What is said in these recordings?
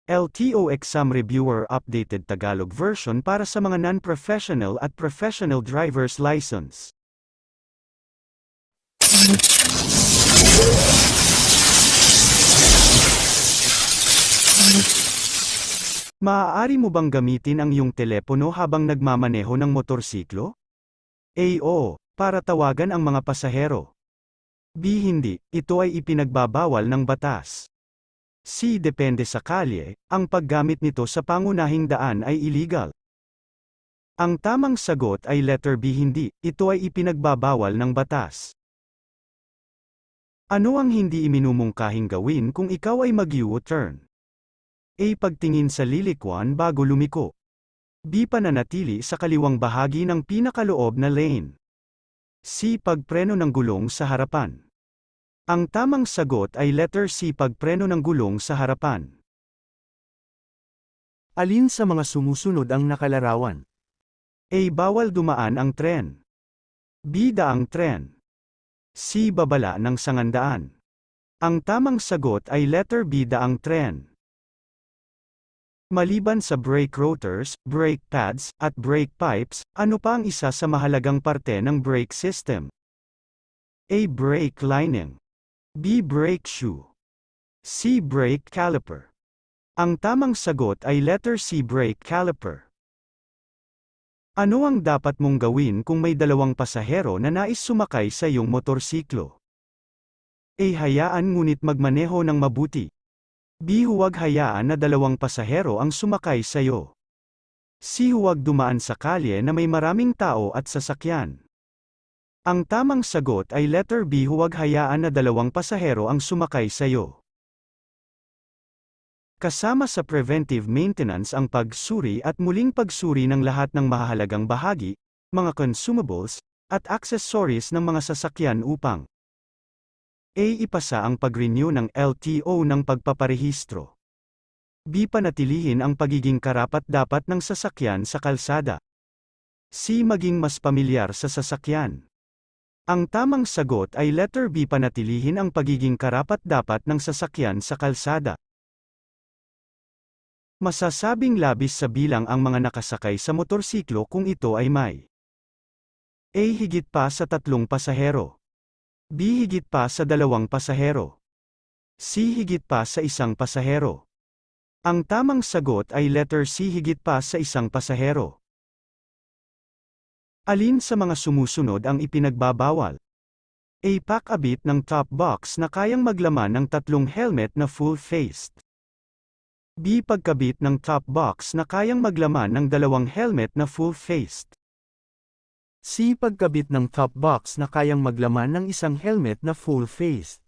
LTO Exam Reviewer Updated Tagalog Version para sa mga non-professional at professional driver's license. Maaari mo bang gamitin ang iyong telepono habang nagmamaneho ng motorsiklo? A. Oo, para tawagan ang mga pasahero. B. Hindi, ito ay ipinagbabawal ng batas. C. Depende sa kalye, ang paggamit nito sa pangunahing daan ay illegal. Ang tamang sagot ay letter B. Hindi, ito ay ipinagbabawal ng batas. Ano ang hindi iminumungkahing gawin kung ikaw ay mag-U-turn? A. Pagtingin sa lilikwan bago lumiko. B. Pananatili sa kaliwang bahagi ng pinakaloob na lane. C. Pagpreno ng gulong sa harapan. Ang tamang sagot ay letter C. Pagpreno ng gulong sa harapan. Alin sa mga sumusunod ang nakalarawan? A. Bawal dumaan ang tren. B. Daang tren. C. Babala ng sangandaan. Ang tamang sagot ay letter B. Daang tren. Maliban sa brake rotors, brake pads, at brake pipes, ano pa ang isa sa mahalagang parte ng brake system? A. Brake lining. B. Brake shoe. C. Brake caliper. Ang tamang sagot ay letter C. Brake caliper. Ano ang dapat mong gawin kung may dalawang pasahero na nais sumakay sa iyong motorsiklo? A. Hayaan ngunit magmaneho ng mabuti. B. Huwag hayaan na dalawang pasahero ang sumakay sa iyo. C. Huwag dumaan sa kalye na may maraming tao at sasakyan. Ang tamang sagot ay letter B. Huwag hayaan na dalawang pasahero ang sumakay sa iyo. Kasama sa preventive maintenance ang pagsuri at muling pagsuri ng lahat ng mahahalagang bahagi, mga consumables, at accessories ng mga sasakyan upang A. Ipasa ang pag-renew ng LTO ng pagpaparehistro. B. Panatilihin ang pagiging karapat-dapat ng sasakyan sa kalsada. C. Maging mas pamilyar sa sasakyan. Ang tamang sagot ay letter B. Panatilihin ang pagiging karapat-dapat ng sasakyan sa kalsada. Masasabing labis sa bilang ang mga nakasakay sa motorsiklo kung ito ay may A. Higit pa sa 3 pasahero. B. Higit pa sa 2 pasahero. C. Higit pa sa 1 pasahero. Ang tamang sagot ay letter C. Higit pa sa 1 pasahero. Alin sa mga sumusunod ang ipinagbabawal? A. Pakabit ng top box na kayang maglaman ng 3 helmet na full-faced. B. Pagkabit ng top box na kayang maglaman ng 2 helmet na full-faced. C. Pagkabit ng top box na kayang maglaman ng 1 helmet na full-faced.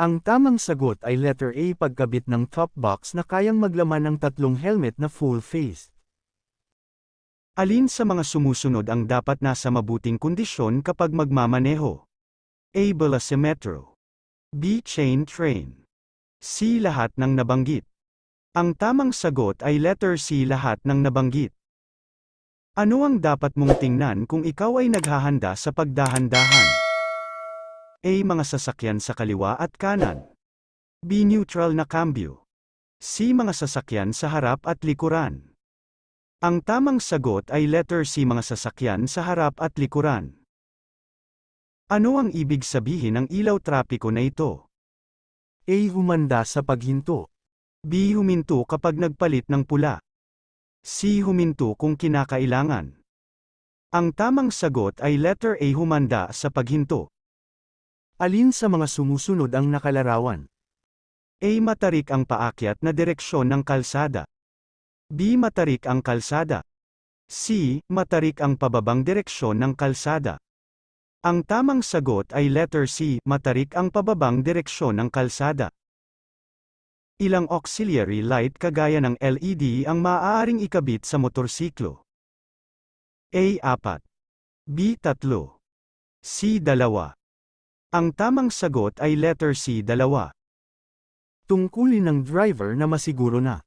Ang tamang sagot ay letter A. Pagkabit ng top box na kayang maglaman ng 3 helmet na full-faced. Alin sa mga sumusunod ang dapat nasa mabuting kondisyon kapag magmamaneho? A. Velocimetro. B. Chain train. C. Lahat ng nabanggit. Ang tamang sagot ay letter C. Lahat ng nabanggit. Ano ang dapat mong tingnan kung ikaw ay naghahanda sa pagdahan-dahan? A. Mga sasakyan sa kaliwa at kanan. B. Neutral na kambyo. C. Mga sasakyan sa harap at likuran. Ang tamang sagot ay letter C. Mga sasakyan sa harap at likuran. Ano ang ibig sabihin ng ilaw trapiko na ito? A. Humanda sa paghinto. B. Huminto kapag nagpalit ng pula. C. Huminto kung kinakailangan. Ang tamang sagot ay letter A. Humanda sa paghinto. Alin sa mga sumusunod ang nakalarawan? A. Matarik ang paakyat na direksyon ng kalsada. B. Matarik ang kalsada. C. Matarik ang pababang direksyon ng kalsada. Ang tamang sagot ay letter C. Matarik ang pababang direksyon ng kalsada. Ilang auxiliary light kagaya ng LED ang maaaring ikabit sa motorsiklo? A. 4. B. 3. C. 2. Ang tamang sagot ay letter C. 2. Tungkulin ng driver na masiguro na.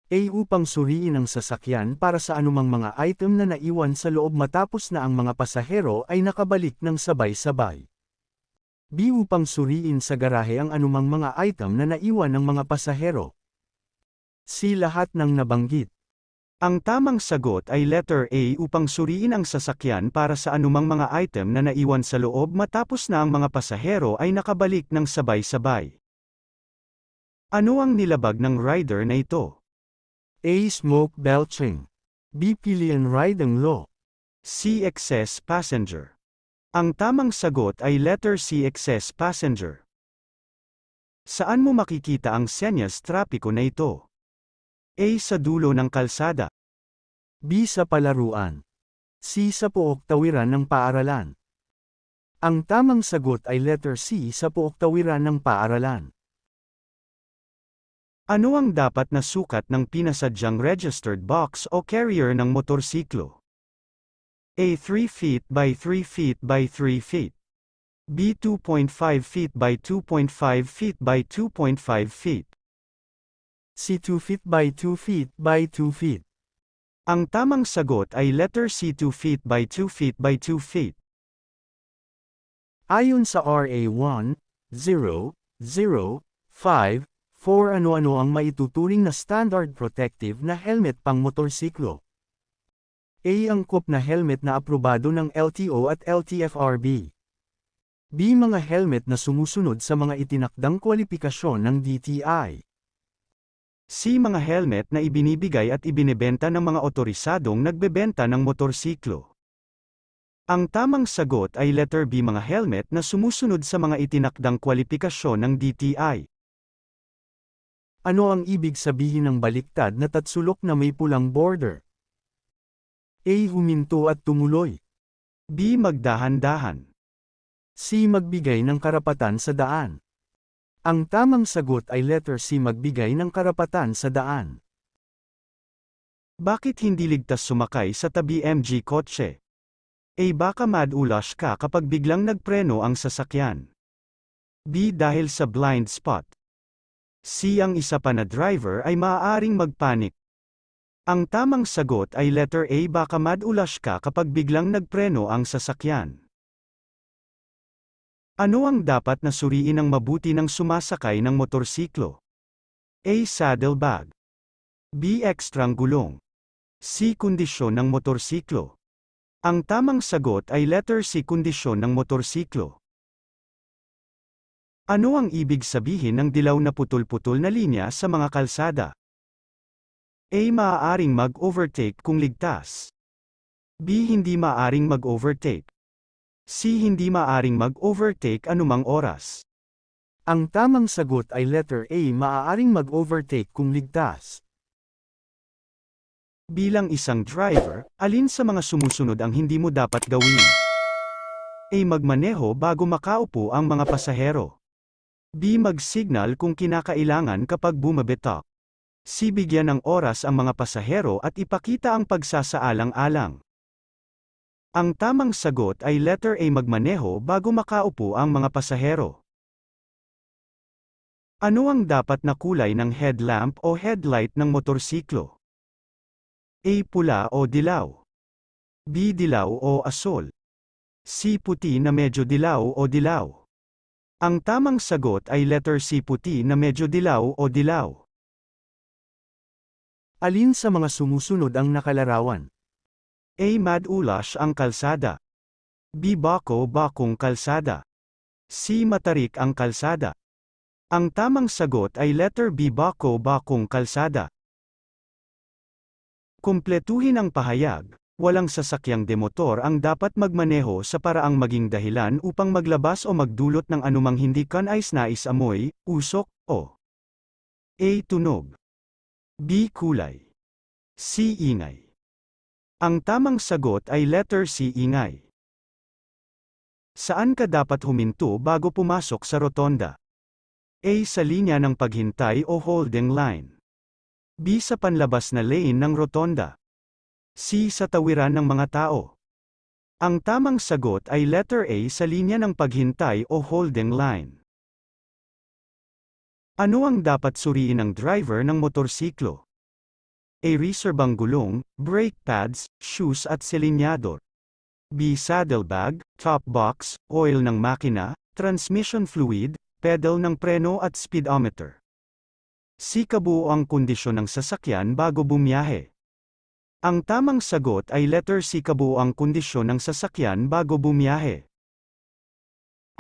A. Upang suriin ang sasakyan para sa anumang mga item na naiwan sa loob matapos na ang mga pasahero ay nakabalik ng sabay-sabay. B. Upang suriin sa garahe ang anumang mga item na naiwan ng mga pasahero. C. Lahat ng nabanggit. Ang tamang sagot ay letter A upang suriin ang sasakyan para sa anumang mga item na naiwan sa loob matapos na ang mga pasahero ay nakabalik ng sabay-sabay. Ano ang nilabag ng rider na ito? A. Smoke belching. B. Pillion riding law. C. Excess passenger. Ang tamang sagot ay letter C. Excess passenger. Saan mo makikita ang senyas trapiko na ito? A. Sa dulo ng kalsada. B. Sa palaruan. C. Sa pook tawiran ng paaralan. Ang tamang sagot ay letter C. Sa pook tawiran ng paaralan. Ano ang dapat na sukat ng pinasadyang registered box o carrier ng motorsiklo? A. 3 feet by 3 feet by 3 feet. B. 2.5 feet by 2.5 feet by 2.5 feet. C. 2 feet by 2 feet by 2 feet. Ang tamang sagot ay letter C. 2 feet by 2 feet by 2 feet. Ayon sa RA 1.0.0.5, 4 ano-ano ang maituturing na standard protective na helmet pang motorsiklo? A. Angkop na helmet na aprobado ng LTO at LTFRB. B. Mga helmet na sumusunod sa mga itinakdang kwalifikasyon ng DTI. C. Mga helmet na ibinibigay at ibinebenta ng mga otorisadong nagbebenta ng motorsiklo. Ang tamang sagot ay letter B. Mga helmet na sumusunod sa mga itinakdang kwalifikasyon ng DTI. Ano ang ibig sabihin ng baliktad na tatsulok na may pulang border? A. Huminto at tumuloy. B. Magdahan-dahan. C. Magbigay ng karapatan sa daan. Ang tamang sagot ay letter C. Magbigay ng karapatan sa daan. Bakit hindi ligtas sumakay sa tabi MG kotse? A. Baka madulas ka kapag biglang nagpreno ang sasakyan. B. Dahil sa blind spot. C. Ang isa pa na driver ay maaaring magpanik. Ang tamang sagot ay letter A. Baka madulas ka kapag biglang nagpreno ang sasakyan. Ano ang dapat na suriin ng mabuti ng sumasakay ng motorsiklo? A. Saddlebag. B. Ekstrang gulong. C. Kondisyon ng motorsiklo. Ang tamang sagot ay letter C. Kondisyon ng motorsiklo. Ano ang ibig sabihin ng dilaw na putol-putol na linya sa mga kalsada? A. Maaaring mag-overtake kung ligtas. B. Hindi maaaring mag-overtake. C. Hindi maaaring mag-overtake anumang oras. Ang tamang sagot ay letter A. Maaaring mag-overtake kung ligtas. Bilang isang driver, alin sa mga sumusunod ang hindi mo dapat gawin? A. Magmaneho bago makaupo ang mga pasahero. B. Mag-signal kung kinakailangan kapag bumabitak. C. Bigyan ng oras ang mga pasahero at ipakita ang pagsasaalang-alang. Ang tamang sagot ay letter A. Magmaneho bago makaupo ang mga pasahero. Ano ang dapat na kulay ng headlamp o headlight ng motorsiklo? A. Pula o dilaw. B. Dilaw o asul. C. Puti na medyo dilaw o dilaw. Ang tamang sagot ay letter C. Puti na medyo dilaw o dilaw. Alin sa mga sumusunod ang nakalarawan? A. Madulas ang kalsada. B. Bako-bakong kalsada. C. Matarik ang kalsada. Ang tamang sagot ay letter B. Bako-bakong kalsada. Kumpletuhin ang pahayag. Walang sasakyang demotor ang dapat magmaneho sa paraang maging dahilan upang maglabas o magdulot ng anumang hindi kanais-nais amoy, usok, o A. Tunog. B. Kulay. C. Ingay. Ang tamang sagot ay letter C. Ingay. Saan ka dapat huminto bago pumasok sa rotonda? A. Sa linya ng paghintay o holding line. B. Sa panlabas na lane ng rotonda. C. Sa tawiran ng mga tao. Ang tamang sagot ay letter A. Sa linya ng paghintay o holding line. Ano ang dapat suriin ng driver ng motorsiklo? A. Reserbang gulong, brake pads, shoes at silinyador. B. Saddlebag, top box, oil ng makina, transmission fluid, pedal ng preno at speedometer. C. Kabuuang kondisyon ng sasakyan bago bumiyahe. Ang tamang sagot ay letter C. Kabuuang kondisyon ng sasakyan bago bumiyahe.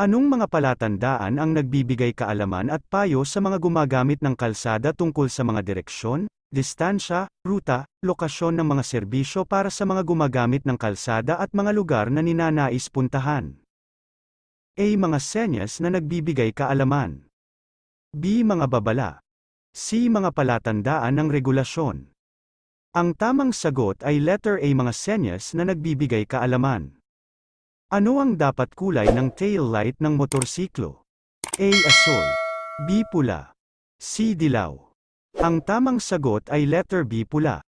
Anong mga palatandaan ang nagbibigay kaalaman at payo sa mga gumagamit ng kalsada tungkol sa mga direksyon, distansya, ruta, lokasyon ng mga serbisyo para sa mga gumagamit ng kalsada at mga lugar na ninanais puntahan? A. Mga senyas na nagbibigay kaalaman. B. Mga babala. C. Mga palatandaan ng regulasyon. Ang tamang sagot ay letter A. Mga senyas na nagbibigay kaalaman. Ano ang dapat kulay ng tail light ng motorsiklo? A. Asul. B. Pula. C. Dilaw. Ang tamang sagot ay letter B. Pula.